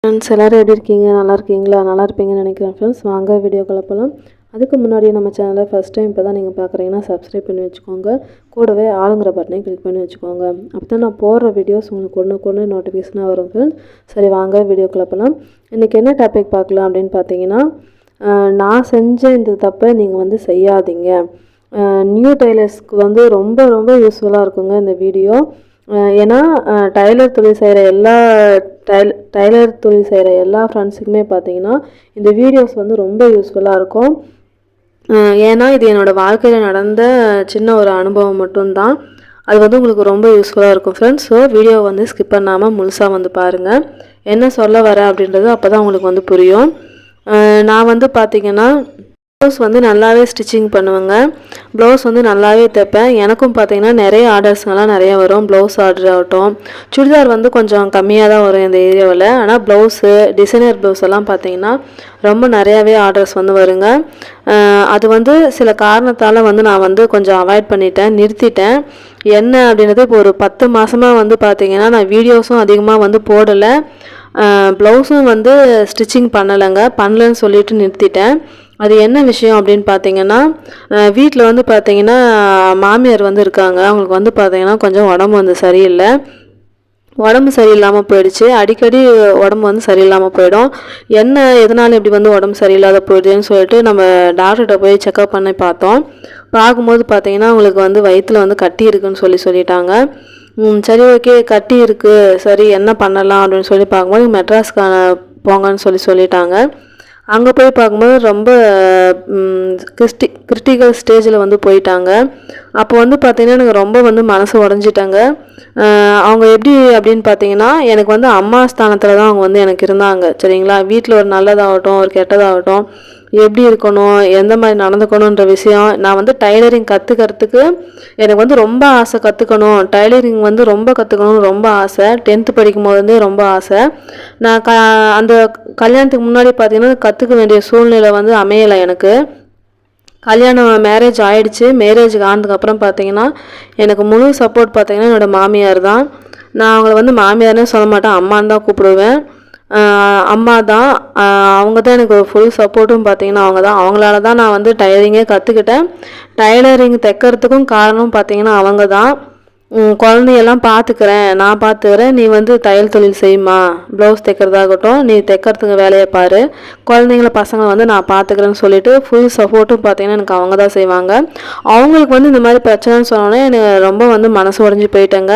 Friends எல்லாரும் எப்படி இருக்கீங்க? நல்லா இருக்கீங்களா? நல்லா இருப்பீங்கன்னு நினைக்கிறேன் ஃப்ரெண்ட்ஸ். வாங்க வீடியோக்குள்ள போகலாம். அதுக்கு முன்னாடி நம்ம சேனலை ஃபஸ்ட் டைம் இப்போ தான் நீங்கள் பார்க்குறீங்கன்னா சப்ஸ்கிரைப் பண்ணி வச்சுக்கோங்க. கூடவே ஆளுங்கிற பட்டனையும் கிளிக் பண்ணி வச்சுக்கோங்க. அப்போ தான் நான் போடுற வீடியோஸ் உங்களுக்கு ஒன்று நோட்டிஃபிகேஷனாக வரும் ஃப்ரெண்ட்ஸ். சரி வாங்க வீடியோக்குள்ள போகலாம். இன்றைக்கி என்ன டாபிக் பார்க்கலாம் அப்படின்னு பார்த்தீங்கன்னா, நான் செஞ்ச இந்த தப்பை நீங்கள் செய்யாதீங்க. நியூ டைலர்ஸ்க்கு ரொம்ப ரொம்ப யூஸ்ஃபுல்லாக இருக்குங்க இந்த வீடியோ. ஏன்னா டைலர் தொழில் செய்கிற எல்லா ஃப்ரெண்ட்ஸுக்குமே பார்த்தீங்கன்னா இந்த வீடியோஸ் ரொம்ப யூஸ்ஃபுல்லாக இருக்கும். ஏன்னா இது என்னோடய வாழ்க்கையில் நடந்த சின்ன ஒரு அனுபவம் மட்டும்தான். அது உங்களுக்கு ரொம்ப யூஸ்ஃபுல்லாக இருக்கும் ஃப்ரெண்ட்ஸ். ஸோ வீடியோ ஸ்கிப் பண்ணாமல் முழுசாக பாருங்கள். என்ன சொல்ல வரேன் அப்படின்றது அப்போ தான் உங்களுக்கு புரியும். நான் பார்த்தீங்கன்னா ப்ளவுஸ் நல்லாவே ஸ்டிச்சிங் பண்ணுவேங்க. ப்ளவுஸ் நல்லாவே தைப்பேன். எனக்கும் பார்த்தீங்கன்னா நிறைய ஆர்டர்ஸ்லாம் நிறைய வரும். ப்ளவுஸ் ஆர்டர் ஆகட்டும், சுடிதார் கொஞ்சம் கம்மியாக தான் வரும் இந்த ஏரியாவில். ஆனால் ப்ளவுஸு, டிசைனர் ப்ளவுஸ் எல்லாம் பார்த்தீங்கன்னா ரொம்ப நிறையாவே ஆர்டர்ஸ் வருங்க. அது சில காரணத்தால் நான் கொஞ்சம் அவாய்ட் பண்ணிட்டேன், நிறுத்திட்டேன். என்ன அப்படின்றது இப்போ ஒரு 10 மாதமாக பார்த்தீங்கன்னா நான் வீடியோஸும் அதிகமாக போடலை, ப்ளவுஸும் ஸ்டிச்சிங் பண்ணலைன்னு சொல்லிட்டு நிறுத்திட்டேன். அது என்ன விஷயம் அப்படின்னு பார்த்தீங்கன்னா, வீட்டில் பார்த்தீங்கன்னா மாமியார் இருக்காங்க. அவங்களுக்கு பார்த்தீங்கன்னா கொஞ்சம் உடம்பு சரியில்லை. உடம்பு சரியில்லாமல் போயிடுச்சு. அடிக்கடி உடம்பு சரியில்லாமல் போயிடும். எதனால் இப்படி உடம்பு சரியில்லாத போயிடுதுன்னு சொல்லிட்டு நம்ம டாக்டர்கிட்ட போய் செக்அப் பண்ணி பார்த்தோம். பார்க்கும்போது பார்த்தீங்கன்னா அவங்களுக்கு வயிற்றில் கட்டி இருக்குன்னு சொல்லிட்டாங்க. சரி ஓகே, கட்டி இருக்குது, சரி என்ன பண்ணலாம் அப்படின்னு சொல்லி பார்க்கும்போது மெட்ராஸ்க்கான போங்கன்னு சொல்லிட்டாங்க. அங்கே போய் பார்க்கும்போது ரொம்ப கிரிட்டிக்கல் ஸ்டேஜில் போயிட்டாங்க. அப்போ பார்த்தீங்கன்னா எனக்கு ரொம்ப மனசு உடஞ்சிட்டாங்க. அவங்க எப்படி அப்படின்னு பார்த்தீங்கன்னா, எனக்கு அம்மா ஸ்தானத்தில் தான் அவங்க எனக்கு இருந்தாங்க. சரிங்களா? வீட்டில் ஒரு நல்லதாகட்டும் ஒரு கெட்டதாகட்டும் எப்படி இருக்கணும், எந்த மாதிரி நடந்துக்கணுன்ற விஷயம் நான் டைலரிங் கற்றுக்கிறதுக்கு எனக்கு ரொம்ப ஆசை. கற்றுக்கணும், டைலரிங் ரொம்ப கற்றுக்கணும்னு ரொம்ப ஆசை. 10th படிக்கும் போதுலேருந்தே ரொம்ப ஆசை. நான் அந்த கல்யாணத்துக்கு முன்னாடி பார்த்தீங்கன்னா கற்றுக்க வேண்டிய சூழ்நிலை அமையலை எனக்கு. மேரேஜ் ஆகிடுச்சு. மேரேஜுக்கு ஆனதுக்கப்புறம் பார்த்தீங்கன்னா எனக்கு முழு சப்போர்ட் பார்த்தீங்கன்னா என்னோடய மாமியார் தான். நான் அவங்கள மாமியார்னே சொல்ல மாட்டேன், அம்மான்னு தான் கூப்பிடுவேன். அம்மா தான், அவங்க தான் எனக்கு ஃபுல் சப்போர்ட்டும் பார்த்தீங்கன்னா அவங்க தான். அவங்களால தான் நான் டைலரிங்கே கற்றுக்கிட்டேன். டைலரிங் தைக்கிறதுக்கும் காரணம் பார்த்தீங்கன்னா அவங்க தான். குழந்தையெல்லாம் நான் பார்த்துக்கிறேன், நீ தையல் தொழில் செய்யுமா, ப்ளவுஸ் தைக்கிறதாகட்டும், நீ தைக்கிறதுக்கு வேலையை பாரு, குழந்தைங்கள பசங்களை நான் பார்த்துக்கிறேன்னு சொல்லிட்டு ஃபுல் சப்போர்ட்டும் பார்த்தீங்கன்னா எனக்கு அவங்க தான் செய்வாங்க. அவங்களுக்கு இந்த மாதிரி பிரச்சனைன்னு சொன்னோன்னே எனக்கு ரொம்ப மனசு உடஞ்சி போயிட்டேங்க.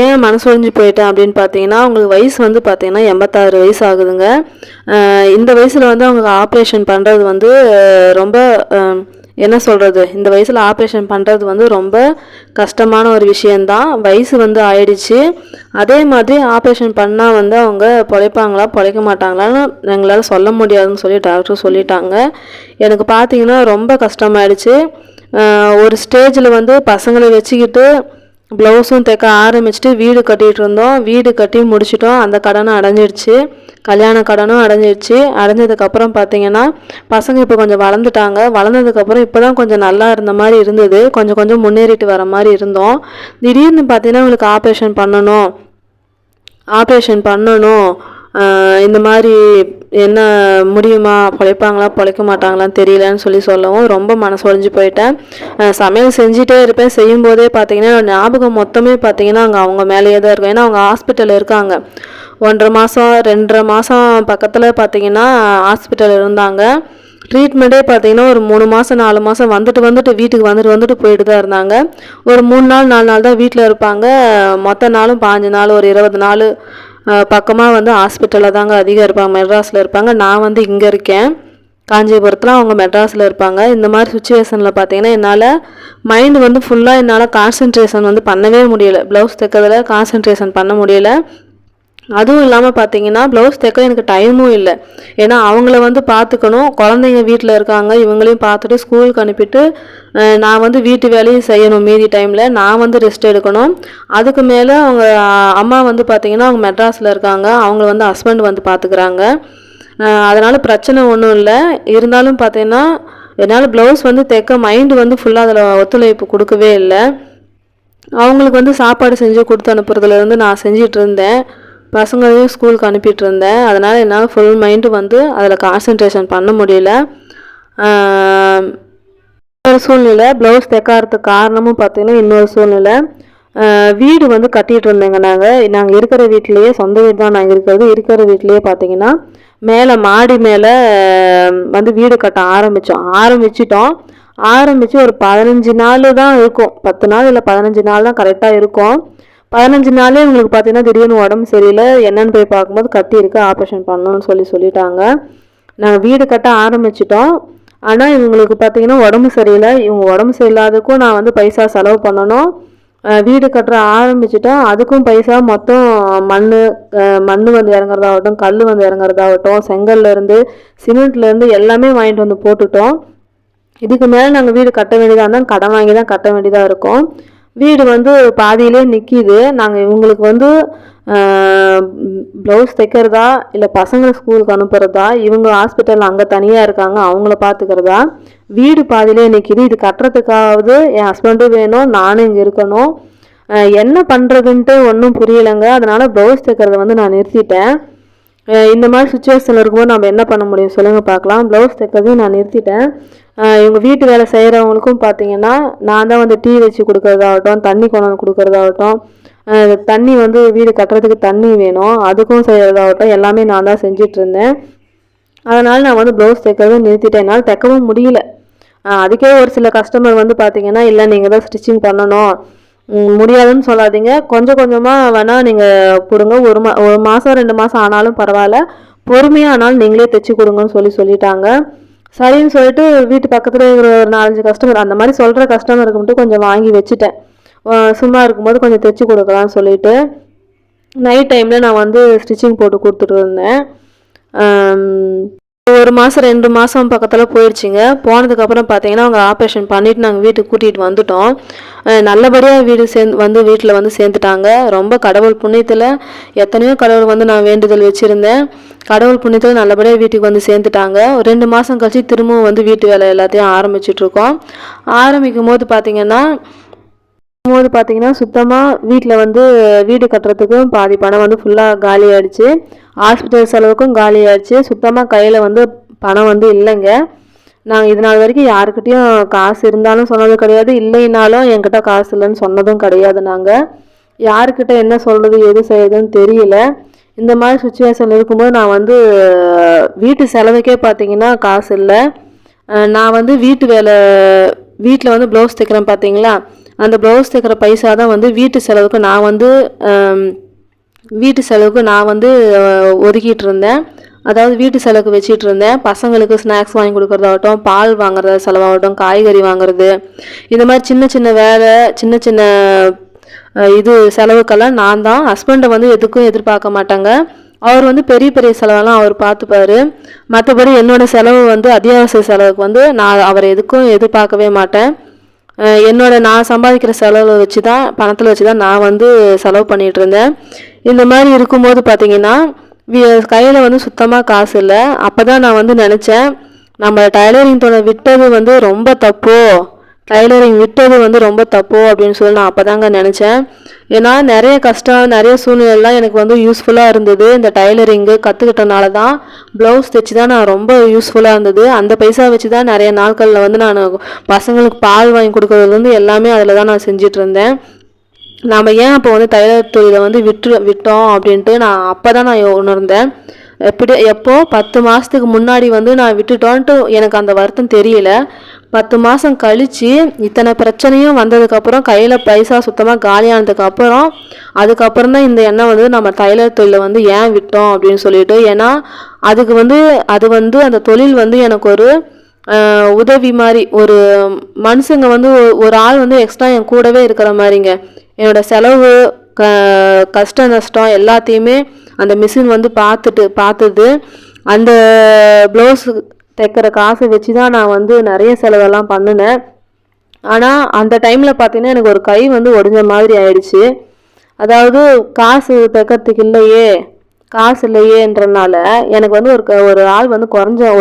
ஏன் மனசு ஒழிஞ்சு போயிட்டேன் அப்படின்னு பார்த்தீங்கன்னா, அவங்களுக்கு வயசு பார்த்தீங்கன்னா 86 வயசு ஆகுதுங்க. இந்த வயசில் அவங்க ஆப்ரேஷன் பண்ணுறது ரொம்ப என்ன சொல்கிறது, இந்த வயசில் ஆப்ரேஷன் பண்ணுறது ரொம்ப கஷ்டமான ஒரு விஷயந்தான். வயசு ஆயிடுச்சு. அதே மாதிரி ஆப்ரேஷன் பண்ணால் அவங்க பிழைப்பாங்களா பிழைக்க மாட்டாங்களான்னு எங்களால் சொல்ல முடியாதுன்னு சொல்லி டாக்டர் சொல்லிட்டாங்க. எனக்கு பார்த்தீங்கன்னா ரொம்ப கஷ்டமாயிடுச்சு. ஒரு ஸ்டேஜில் பசங்களை வச்சுக்கிட்டு ப்ளவுஸும் தைக்க ஆரம்பிச்சுட்டு வீடு கட்டிகிட்டு இருந்தோம். வீடு கட்டி முடிச்சிட்டோம். அந்த கடனும் அடைஞ்சிடுச்சு, கல்யாண கடனும் அடைஞ்சிடுச்சு. அடைஞ்சதுக்கப்புறம் பார்த்தீங்கன்னா பசங்க இப்போ கொஞ்சம் வளர்ந்துட்டாங்க. வளர்ந்ததுக்கப்புறம் இப்போ தான் கொஞ்சம் நல்லா இருந்த மாதிரி இருந்தது. கொஞ்சம் முன்னேறிட்டு வர மாதிரி இருந்தோம். திடீர்னு பார்த்தீங்கன்னா உங்களுக்கு ஆப்ரேஷன் பண்ணணும், இந்த மாதிரி என்ன முடியுமா, பிழைப்பாங்களா பிழைக்க மாட்டாங்களான்னு தெரியலன்னு சொல்லவும் ரொம்ப மனசு உடைஞ்சு போயிட்டேன். சமையல் செஞ்சிட்டே இருப்பேன். செய்யும்போதே பார்த்தீங்கன்னா ஞாபகம் மொத்தமே பார்த்தீங்கன்னா அவங்க மேலேயே தான் இருக்கும். ஏன்னா அவங்க ஹாஸ்பிட்டலில் இருக்காங்க. 1.5 மாதம் 2.5 மாதம் பக்கத்தில் பார்த்தீங்கன்னா ஹாஸ்பிட்டல் இருந்தாங்க. ட்ரீட்மெண்ட்டே பார்த்தீங்கன்னா ஒரு 3 மாதம் 4 மாதம் வந்துட்டு வீட்டுக்கு வந்துட்டு போயிட்டு தான் இருந்தாங்க. ஒரு 3 நாள் 4 நாள் தான் வீட்டில் இருப்பாங்க. மொத்த நாளும் 5 நாள் ஒரு 20 நாள் பக்கமாக ஹாஸ்பிட்டலில் தாங்க அதிகம் இருப்பாங்க. மெட்ராஸில் இருப்பாங்க. நான் இங்கே இருக்கேன் காஞ்சிபுரத்தில், அவங்க மெட்ராஸில் இருப்பாங்க. இந்த மாதிரி சுச்சுவேஷனில் பார்த்தீங்கன்னா என்னால் மைண்டு ஃபுல்லாக என்னால் கான்சன்ட்ரேஷன் பண்ணவே முடியலை. ப்ளவுஸ் தைக்கிறதுல கான்சன்ட்ரேஷன் பண்ண முடியலை. அதுவும் இல்லாமல் பார்த்தீங்கன்னா ப்ளவுஸ் தைக்க எனக்கு டைமும் இல்லை. ஏன்னா அவங்கள பார்த்துக்கணும், குழந்தைங்க வீட்டில் இருக்காங்க, இவங்களையும் பார்த்துட்டு ஸ்கூலுக்கு அனுப்பிட்டு நான் வீட்டு வேலையும் செய்யணும். மீதி டைமில் நான் ரெஸ்ட் எடுக்கணும். அதுக்கு மேலே அவங்க அம்மா பார்த்தீங்கன்னா அவங்க மெட்ராஸில் இருக்காங்க. அவங்கள ஹஸ்பண்ட் பார்த்துக்கிறாங்க. அதனால் பிரச்சனை ஒன்றும் இல்லை. இருந்தாலும் பார்த்தீங்கன்னா என்னால் ப்ளவுஸ் தைக்க மைண்டு ஃபுல்லாக அதில் ஒத்துழைப்பு கொடுக்கவே இல்லை. அவங்களுக்கு சாப்பாடு செஞ்சு கொடுத்து அனுப்புறதுலேருந்து நான் செஞ்சிகிட்டு இருந்தேன். பசங்களையும் ஸ்கூலுக்கு அனுப்பிட்டு இருந்தேன். அதனால் என்னால் ஃபுல் மைண்டு வந்து அதில் கான்சன்ட்ரேஷன் பண்ண முடியல. இன்னொரு சூழ்நிலை ப்ளவுஸ் தைக்காததுக்கு காரணமும் பார்த்திங்கன்னா இன்னொரு சூழ்நிலை, வீடு வந்து கட்டிகிட்டு இருந்தேங்க. நாங்கள் இருக்கிற வீட்டிலையே, சொந்த வீடு தான் நாங்கள் இருக்கிறது, இருக்கிற வீட்டிலையே பார்த்திங்கன்னா மேலே மாடி மேலே வந்து வீடு கட்ட ஆரம்பிச்சிட்டோம். ஆரம்பித்து ஒரு 15 நாள் தான் இருக்கும், 10 நாள் இல்லை 15 நாள் தான் கரெக்டாக இருக்கும். 15 நாளே உங்களுக்கு பார்த்திங்கன்னா திடீர்னு உடம்பு சரியில்லை, என்னென்னு போய் பார்க்கும்போது கட்டியிருக்கு, ஆப்ரேஷன் பண்ணணும்னு சொல்லிட்டாங்க. நாங்கள் வீடு கட்ட ஆரம்பிச்சிட்டோம். ஆனால் இவங்களுக்கு பார்த்திங்கன்னா உடம்பு சரியில்லை. இவங்க உடம்பு சரியில்லாததுக்கும் நான் வந்து பைசா செலவு பண்ணணும். வீடு கட்டுற ஆரம்பிச்சிட்டோம், அதுக்கும் பைசா மொத்தம் மண் வந்து இறங்குறதாகட்டும், கல் வந்து இறங்குறதாகட்டும், செங்கல்லேருந்து சிமெண்ட்லேருந்து எல்லாமே வாங்கிட்டு வந்து போட்டுட்டோம். இதுக்கு மேலே நாங்கள் வீடு கட்ட வேண்டியதாக இருந்தால் கடன் வாங்கி தான் கட்ட வேண்டியதாக இருக்கும். வீடு வந்து பாதியிலே நிற்கிது. நாங்கள் இவங்களுக்கு வந்து ப்ளவுஸ் தைக்கிறதா இல்லை பசங்களை ஸ்கூலுக்கு அனுப்புகிறதா, இவங்க ஹாஸ்பிட்டல் அங்கே தனியாக இருக்காங்க அவங்கள பார்த்துக்கிறதா, வீடு பாதியிலே நிற்கிது. இது கட்டுறதுக்காவது என் ஹஸ்பண்டும் வேணும், நானும் இங்கே இருக்கணும். என்ன பண்ணுறதுன்ட்டு ஒன்றும் புரியலைங்க. அதனால் ப்ளவுஸ் தைக்கிறத வந்து நான் நிறுத்திட்டேன். இந்த மாதிரி சுச்சுவேஷனில் இருக்கும்போது நம்ம என்ன பண்ண முடியும் சொல்லுங்கள் பார்க்கலாம். ப்ளவுஸ் தைக்கிறதையும் நான் நிறுத்திட்டேன். இவங்க வீட்டு வேலை செய்கிறவங்களுக்கும் பார்த்திங்கன்னா நான் தான் வந்து டீ வச்சு கொடுக்குறதாகட்டும், தண்ணி கொண்டு வந்து கொடுக்குறதாகட்டும், தண்ணி வந்து வீடு கட்டுறதுக்கு தண்ணி வேணும், அதுக்கும் செய்கிறதாகட்டும் எல்லாமே நான் தான் செஞ்சிட்ருந்தேன். அதனால் நான் வந்து ப்ளவுஸ் தைக்கிறதும் நிறுத்திட்டேன். என்னால் தைக்கவும் முடியல. அதுக்கே ஒரு சில கஸ்டமர் வந்து பார்த்திங்கன்னா இல்லை நீங்கள் தான் ஸ்டிச்சிங் பண்ணணும், முடியாதுன்னு சொல்லாதீங்க, கொஞ்சம் கொஞ்சமாக வேணால் நீங்கள் கொடுங்க, ஒரு மாதம் 2 மாதம் ஆனாலும் பரவாயில்ல, பொறுமையாக ஆனாலும் நீங்களே தைச்சி கொடுங்கன்னு சொல்லிட்டாங்க. சரின்னு சொல்லிட்டு வீட்டு பக்கத்தில் இருக்கிற ஒரு 4-5 கஸ்டமர், அந்த மாதிரி சொல்கிற கஸ்டமருக்கு மட்டும் கொஞ்சம் வாங்கி வச்சுட்டேன். சும்மா இருக்கும்போது கொஞ்சம் தைச்சி கொடுக்கலான்னு சொல்லிட்டு நைட் டைமில் நான் வந்து ஸ்டிச்சிங் போட்டு கொடுத்துட்டு இருந்தேன். 1 மாதம் 2 மாதம் பக்கத்தில் போயிடுச்சுங்க. போனதுக்கப்புறம் பார்த்தீங்கன்னா அவங்க ஆப்ரேஷன் பண்ணிவிட்டு நாங்கள் வீட்டுக்கு கூட்டிகிட்டு வந்துட்டோம். நல்லபடியாக வீட்டில் வந்து சேர்ந்துட்டாங்க. ரொம்ப கடவுள் புண்ணியத்தில், எத்தனையோ கடவுள் வந்து நான் வேண்டுதல் வச்சுருந்தேன், கடவுள் புண்ணியத்தில் நல்லபடியாக வீட்டுக்கு வந்து சேர்ந்துட்டாங்க. 2 மாதம் கழிச்சு திரும்பவும் வந்து வீட்டு வேலை எல்லாத்தையும் ஆரம்பிச்சிட்ருக்கோம். ஆரம்பிக்கும் போது பார்த்தீங்கன்னா சுத்தமாக வீட்டில் வந்து வீடு கட்டுறதுக்கும் பாதி பணம் வந்து ஃபுல்லாக காலி ஆகிடுச்சு, ஹாஸ்பிட்டல் செலவுக்கும் காலி ஆகிடுச்சு. சுத்தமாக கையில் வந்து பணம் வந்து இல்லைங்க. நாங்கள் இது நாள் வரைக்கும் யாருக்கிட்டேயும் காசு இருந்தாலும் சொன்னது கிடையாது, இல்லைனாலும் என்கிட்ட காசு இல்லைன்னு சொன்னதும் கிடையாது. நாங்கள் யாருக்கிட்ட என்ன சொல்கிறது எது செய்யுதுன்னு தெரியல. இந்த மாதிரி சுச்சுவேஷன் இருக்கும்போது நான் வந்து வீட்டு செலவுக்கே பார்த்தீங்கன்னா காசு இல்லை. நான் வந்து வீட்டில் வந்து ப்ளவுஸ் தைக்கிறேன் பார்த்தீங்களா, அந்த ப்ளவுஸ் தைக்கிற பைசா தான் வந்து வீட்டு செலவுக்கு நான் வந்து ஒதுக்கிட்டு இருந்தேன். அதாவது வீட்டு செலவுக்கு வச்சிட்டு இருந்தேன். பசங்களுக்கு ஸ்நாக்ஸ் வாங்கி கொடுக்குறதாகட்டும், பால் வாங்குறது செலவாகட்டும், காய்கறி வாங்குறது, இந்த மாதிரி சின்ன சின்ன வேலை, சின்ன சின்ன இது செலவுக்கெல்லாம் நான் தான். ஹஸ்பண்டை வந்து எதுக்கும் எதிர்பார்க்க மாட்டாங்க. அவர் வந்து பெரிய பெரிய செலவெல்லாம் அவர் பார்த்துப்பாரு. மற்றபடி என்னோடய செலவு வந்து அத்தியாவசிய செலவுக்கு வந்து நான் அவரை எதுக்கும் எதிர்பார்க்கவே மாட்டேன். நான் சம்பாதிக்கிற பணத்தில் வச்சு தான் நான் வந்து செலவு பண்ணிகிட்டு இருந்தேன். இந்த மாதிரி இருக்கும்போது பார்த்திங்கன்னா கையில் வந்து சுத்தமாக காசு இல்லை. அப்போ தான் நான் வந்து நினச்சேன், நம்ம டைலரிங் விட்டது வந்து ரொம்ப தப்போ, அப்படின்னு சொல்லி நான் அப்போ தாங்க நினச்சேன். ஏன்னா நிறைய கஷ்டம், நிறைய சூழ்நிலைலாம் எனக்கு வந்து யூஸ்ஃபுல்லாக இருந்தது. இந்த டைலரிங்கு கற்றுக்கிட்டனால தான், ப்ளவுஸ் தைச்சி தான் நான் ரொம்ப யூஸ்ஃபுல்லாக இருந்தது. அந்த பைசா வச்சு தான் நிறைய நாட்களில் வந்து நான் பசங்களுக்கு பால் வாங்கி கொடுக்குறதுலேருந்து எல்லாமே அதில் தான் நான் செஞ்சிட்டு இருந்தேன். நாம் ஏன் அப்போ வந்து டைலர் தொழிலை வந்து விட்டோம் அப்படின்ட்டு நான் அப்போ தான் நான் உணர்ந்தேன். எப்போ 10 மாதத்துக்கு முன்னாடி வந்து நான் விட்டுட்டோன்ட்டு எனக்கு அந்த வருத்தம் தெரியல. 10 மாதம் கழித்து இத்தனை பிரச்சனையும் வந்ததுக்கப்புறம், கையில் பைசா சுத்தமாக காலியானதுக்கப்புறம், அதுக்கப்புறம் தான் இந்த எண்ணம் வந்து நம்ம டைலர் தொழிலை வந்து ஏன் விட்டோம் அப்படின்னு சொல்லிட்டு. ஏன்னா அது வந்து அந்த தொழில் வந்து எனக்கு ஒரு உதவி மாதிரி, ஒரு மனுஷங்க வந்து ஒரு ஆள் வந்து எக்ஸ்ட்ரா என் கூடவே இருக்கிற மாதிரிங்க. என்னோடய செலவு, கஷ்ட நஷ்டம் எல்லாத்தையுமே அந்த மிஷின் வந்து பார்த்தது. அந்த ப்ளவுஸ் தைக்கிற காசை வச்சு தான் நான் வந்து நிறைய செலவெல்லாம் பண்ணினேன். ஆனால் அந்த டைமில் பார்த்தீங்கன்னா எனக்கு ஒரு கை வந்து ஒடிஞ்ச மாதிரி ஆயிடுச்சு. அதாவது காசு தைக்கிறதுக்கு காசு இல்லையேன்றனால எனக்கு வந்து ஒரு ஆள் வந்து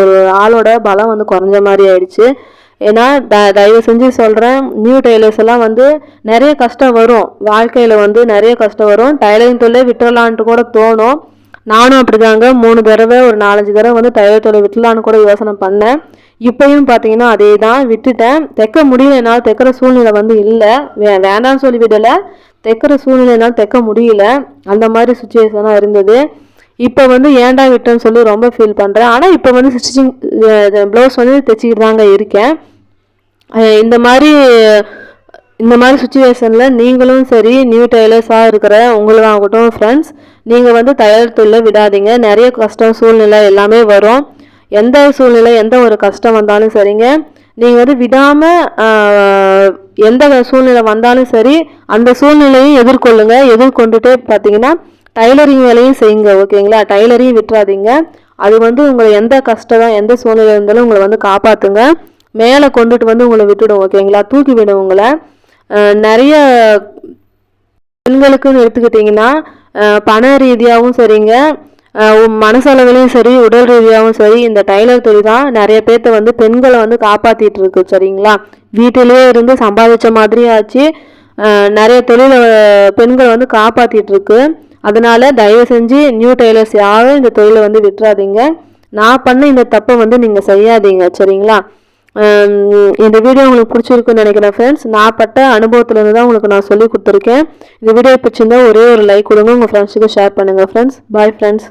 ஒரு ஆளோட பலம் வந்து குறைஞ்ச மாதிரி ஆயிடுச்சு. ஏன்னா தயவு செஞ்சு சொல்கிறேன், நியூ டெய்லர்ஸ் எல்லாம் வந்து நிறைய கஷ்டம் வரும், வாழ்க்கையில் வந்து நிறைய கஷ்டம் வரும். டைலரிங் தொழிலே விட்டுறலான்ட்டு கூட தோணும். நானும் அப்படிதாங்க 3 தடவை ஒரு 4-5 தடவை வந்து டைலர் தொழிலை விட்டுலான்னு கூட யோசனை பண்ணேன். இப்பயும் பார்த்தீங்கன்னா அதே தான், விட்டுட்டேன். தைக்க முடியல, என்னால் தைக்கிற சூழ்நிலை வந்து இல்லை. வேண்டாம்னு சொல்லி விடலை, தைக்கிற சூழ்நிலை என்னால் தைக்க முடியல. அந்த மாதிரி சுச்சுவேஷனாக இருந்தது. இப்போ வந்து ஏன்டா விட்டேன்னு சொல்லி ரொம்ப ஃபீல் பண்ணுறேன். ஆனால் இப்போ வந்து ஸ்டிச்சிங் ப்ளவுஸ் வந்து தைச்சிக்கிட்டு தாங்க இருக்கேன். இந்த மாதிரி சுச்சுவேஷனில் நீங்களும் சரி, நியூ டெய்லர்ஸாக இருக்கிற உங்களுக்காகட்டும் ஃப்ரெண்ட்ஸ், நீங்கள் வந்து தையல் தொழிலை விடாதீங்க. நிறைய கஷ்டம் சூழ்நிலை எல்லாமே வரும். எந்த சூழ்நிலை எந்த ஒரு கஷ்டம் வந்தாலும் சரிங்க, நீங்கள் வந்து விடாமல் எந்த சூழ்நிலை வந்தாலும் சரி அந்த சூழ்நிலையும் எதிர்கொள்ளுங்க. எதிர்கொண்டுட்டே பார்த்தீங்கன்னா டைலரிங் வேலையும் செய்யுங்க. ஓகேங்களா? டைலரையும் விட்டுறாதீங்க. அது வந்து உங்களை எந்த கஷ்டம் எந்த சூழ்நிலை இருந்தாலும் உங்களை வந்து காப்பாற்றுங்க. மேலே கொண்டுட்டு வந்து உங்களை விட்டுடும். ஓகேங்களா? தூக்கி விடும் உங்களை. நிறைய பெண்களுக்குன்னு எடுத்துக்கிட்டிங்கன்னா பண ரீதியாகவும் சரிங்க, மனசளவிலையும் சரி, உடல் ரீதியாகவும் சரி, இந்த டைலர் தொழில் தான் நிறைய பேர்த்த வந்து பெண்களை வந்து காப்பாற்றிட்டு இருக்கு. சரிங்களா? வீட்டிலே இருந்து சம்பாதிச்ச மாதிரியும் ஆச்சு. நிறைய தொழிலை பெண்களை வந்து காப்பாற்றிட்டு இருக்கு. அதனால தயவு செஞ்சு நியூ டெய்லர்ஸ் யாரும் இந்த தொழிலை வந்து விட்டுறாதீங்க. நான் பண்ண இந்த தப்பை வந்து நீங்கள் செய்யாதீங்க. சரிங்களா? இந்த வீடியோ உங்களுக்கு பிடிச்சிருக்குன்னு நினைக்கிறேன் ஃப்ரெண்ட்ஸ். நான் பட்ட அனுபவத்துலேருந்து தான் உங்களுக்கு நான் சொல்லி கொடுத்துருக்கேன். இந்த வீடியோ பிடிச்சிருந்தா ஒரே ஒரு லைக் கொடுங்க, உங்கள் ஃப்ரெண்ட்ஸுக்கு ஷேர் பண்ணுங்கள் ஃப்ரெண்ட்ஸ். Bye friends.